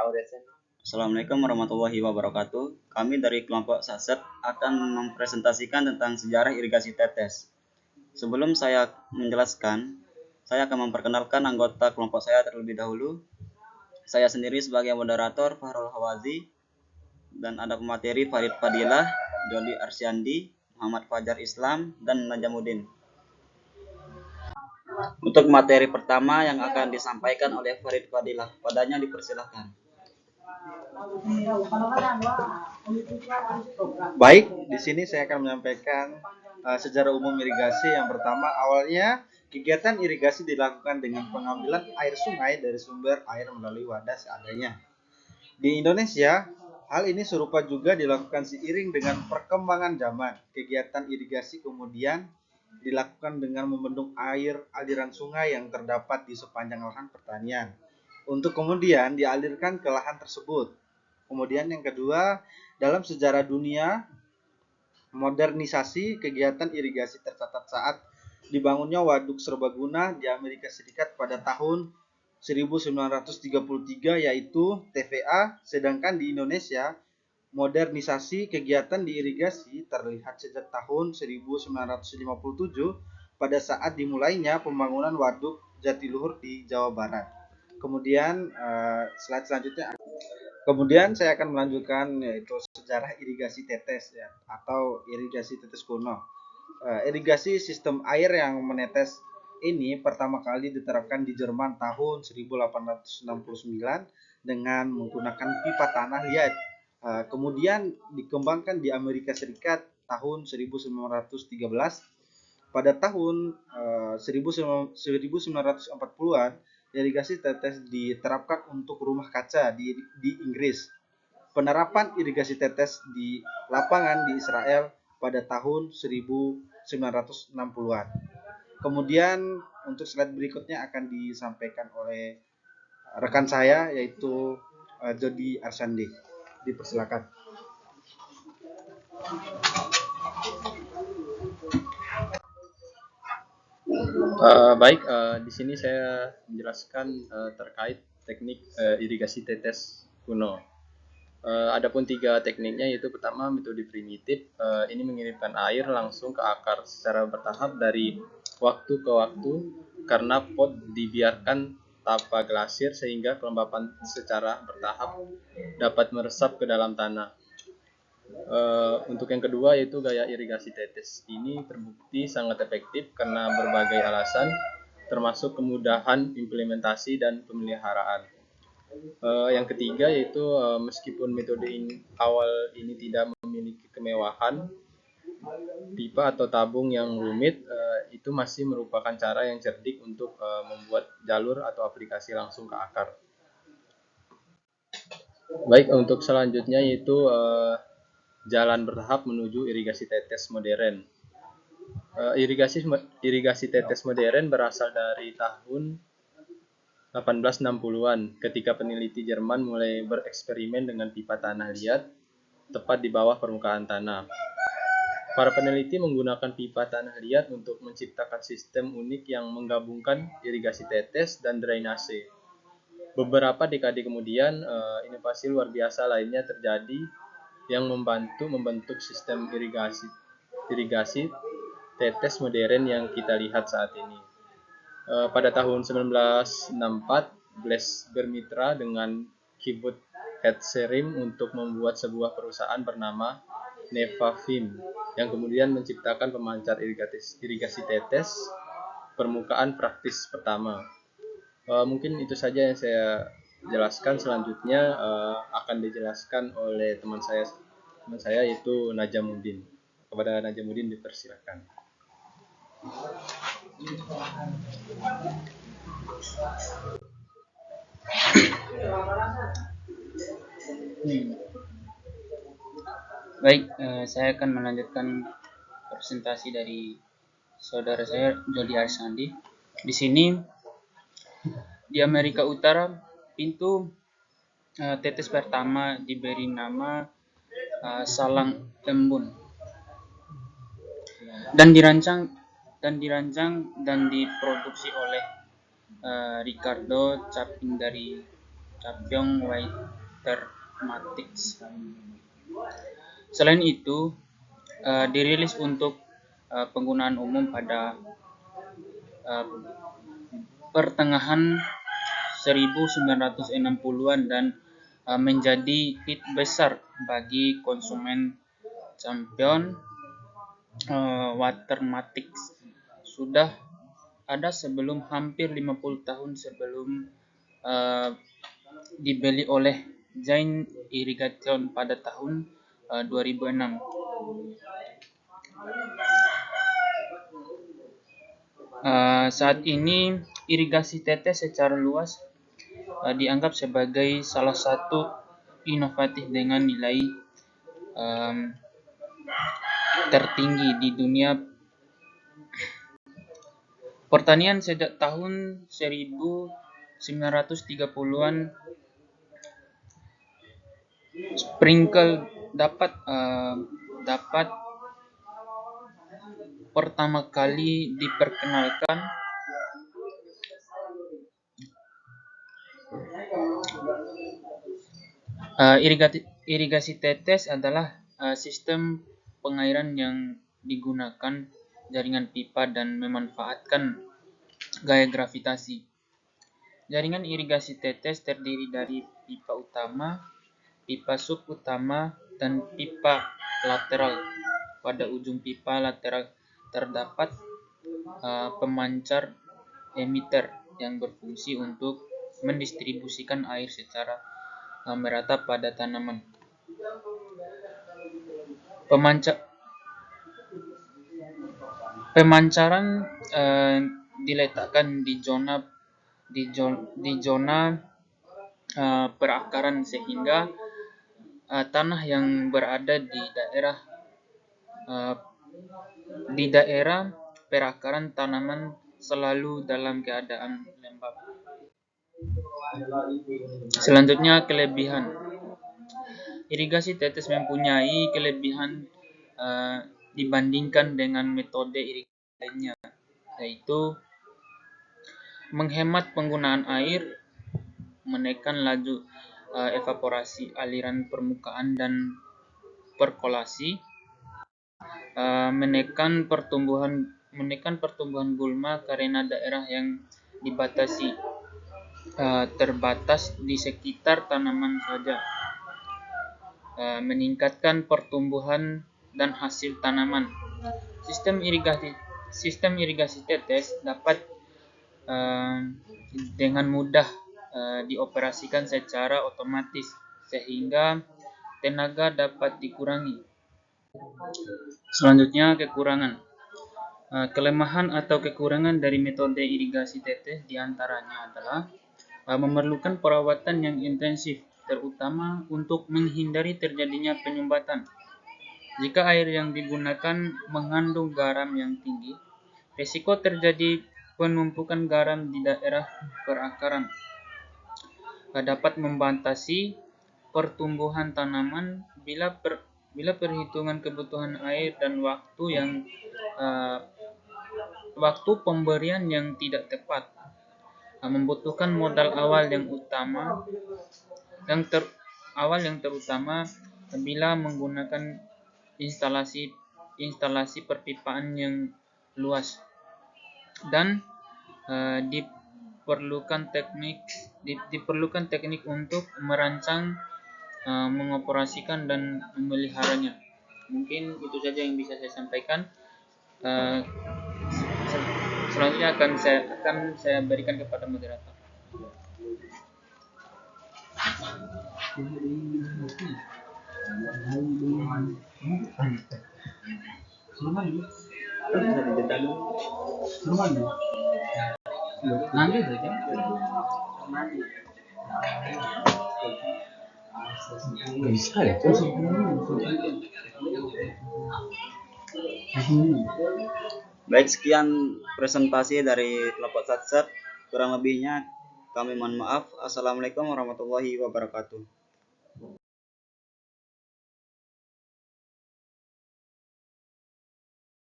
Assalamualaikum warahmatullahi wabarakatuh. Kami dari kelompok Saset akan mempresentasikan tentang sejarah irigasi tetes. Sebelum saya menjelaskan, saya akan memperkenalkan anggota kelompok saya terlebih dahulu. Saya sendiri sebagai moderator Fahrul Hawazi, dan ada pemateri Farid Fadilah, Jody Arsyandi, Muhammad Fajar Islam, dan Najamuddin. Untuk materi pertama yang akan disampaikan oleh Farid Fadilah, padanya dipersilahkan. Baik, di sini saya akan menyampaikan sejarah umum irigasi. Yang pertama, awalnya kegiatan irigasi dilakukan dengan pengambilan air sungai dari sumber air melalui wadah seadanya. Di Indonesia, hal ini serupa juga dilakukan seiring dengan perkembangan zaman. Kegiatan irigasi kemudian dilakukan dengan membendung air aliran sungai yang terdapat di sepanjang lahan pertanian, untuk kemudian dialirkan ke lahan tersebut. Kemudian yang kedua, dalam sejarah dunia, modernisasi kegiatan irigasi tercatat saat dibangunnya waduk serbaguna di Amerika Serikat pada tahun 1933, yaitu TVA, sedangkan di Indonesia, modernisasi kegiatan di irigasi terlihat sejak tahun 1957 pada saat dimulainya pembangunan waduk Jatiluhur di Jawa Barat. Kemudian slide selanjutnya. Kemudian saya akan melanjutkan yaitu sejarah irigasi tetes ya, atau irigasi tetes kuno. Irigasi sistem air yang menetes ini pertama kali diterapkan di Jerman tahun 1869 dengan menggunakan pipa tanah liat. Kemudian dikembangkan di Amerika Serikat tahun 1913. Pada tahun 1940-an, irigasi tetes diterapkan untuk rumah kaca di Inggris. Penerapan irigasi tetes di lapangan di Israel pada tahun 1960-an. Kemudian untuk slide berikutnya akan disampaikan oleh rekan saya, yaitu Jody Arsyandi. Dipersilakan. Di sini saya menjelaskan terkait teknik irigasi tetes kuno. Adapun 3 tekniknya, yaitu pertama metode primitif, ini mengirimkan air langsung ke akar secara bertahap dari waktu ke waktu karena pot dibiarkan tanpa glasir sehingga kelembapan secara bertahap dapat meresap ke dalam tanah. Untuk yang kedua, yaitu gaya irigasi tetes. Ini terbukti sangat efektif karena berbagai alasan, termasuk kemudahan implementasi dan pemeliharaan. Yang ketiga, yaitu meskipun metode awal ini tidak memiliki kemewahan, pipa atau tabung yang rumit, itu masih merupakan cara yang cerdik untuk membuat jalur atau aplikasi langsung ke akar. Baik, untuk selanjutnya yaitu jalan bertahap menuju irigasi tetes modern. Irigasi tetes modern berasal dari tahun 1860-an, ketika peneliti Jerman mulai bereksperimen dengan pipa tanah liat tepat di bawah permukaan tanah. Para peneliti menggunakan pipa tanah liat untuk menciptakan sistem unik yang menggabungkan irigasi tetes dan drainase. Beberapa dekade kemudian, inovasi luar biasa lainnya terjadi yang membantu membentuk sistem irigasi tetes modern yang kita lihat saat ini. Pada tahun 1964, Blaise bermitra dengan Kibbutz Hatzerim untuk membuat sebuah perusahaan bernama Nevafim yang kemudian menciptakan pemancar irigasi tetes permukaan praktis pertama. Mungkin itu saja yang saya jelaskan. Selanjutnya akan dijelaskan oleh teman saya yaitu Najamuddin. Kepada Najamuddin dipersilakan. Baik, saya akan melanjutkan presentasi dari saudara saya Jody Arsyandi. Di sini di Amerika Utara, pintu tetes pertama diberi nama Salang Embun dan dirancang dan diproduksi oleh Ricardo Chapin dari Chapyong White Watermatics. Selain itu, dirilis untuk penggunaan umum pada pertengahan 1960-an dan menjadi hit besar bagi konsumen. Champion Watermatics sudah ada sebelum hampir 50 tahun sebelum dibeli oleh Giant Irrigation pada tahun 2006. Saat ini irigasi tetes secara luas dianggap sebagai salah satu inovatif dengan nilai tertinggi di dunia pertanian. Sejak tahun 1930-an, sprinkle dapat pertama kali diperkenalkan irigasi tetes adalah sistem pengairan yang digunakan jaringan pipa dan memanfaatkan gaya gravitasi. Jaringan irigasi tetes terdiri dari pipa utama, pipa subutama, dan pipa lateral. Pada ujung pipa lateral terdapat pemancar emitter yang berfungsi untuk mendistribusikan air secara merata pada tanaman. Pemancaran diletakkan di zona perakaran sehingga tanah yang berada di daerah perakaran tanaman selalu dalam keadaan lembab. Selanjutnya, kelebihan. Irigasi tetes mempunyai kelebihan dibandingkan dengan metode irigasi lainnya, yaitu menghemat penggunaan air, menekan laju evaporasi aliran permukaan dan perkolasi, menekan pertumbuhan gulma karena daerah yang dibatasi terbatas di sekitar tanaman saja, meningkatkan pertumbuhan dan hasil tanaman. Sistem irigasi tetes dapat dengan mudah dioperasikan secara otomatis sehingga tenaga dapat dikurangi. Selanjutnya, kekurangan. Kelemahan atau kekurangan dari metode irigasi tetes diantaranya adalah memerlukan perawatan yang intensif, terutama untuk menghindari terjadinya penyumbatan. Jika air yang digunakan mengandung garam yang tinggi, risiko terjadi penumpukan garam di daerah perakaran. Dapat membatasi pertumbuhan tanaman bila perhitungan kebutuhan air dan waktu pemberian yang tidak tepat. Membutuhkan modal awal yang terutama bila menggunakan instalasi perpipaan yang luas, dan diperlukan teknik untuk merancang, mengoperasikan dan memeliharanya. Mungkin itu saja yang bisa saya sampaikan. Selanjutnya akan saya berikan kepada moderator. Nanti saja. Bisa ya? Baik, sekian presentasi dari kelompok Satsat. Kurang lebihnya kami mohon maaf. Assalamualaikum warahmatullahi wabarakatuh.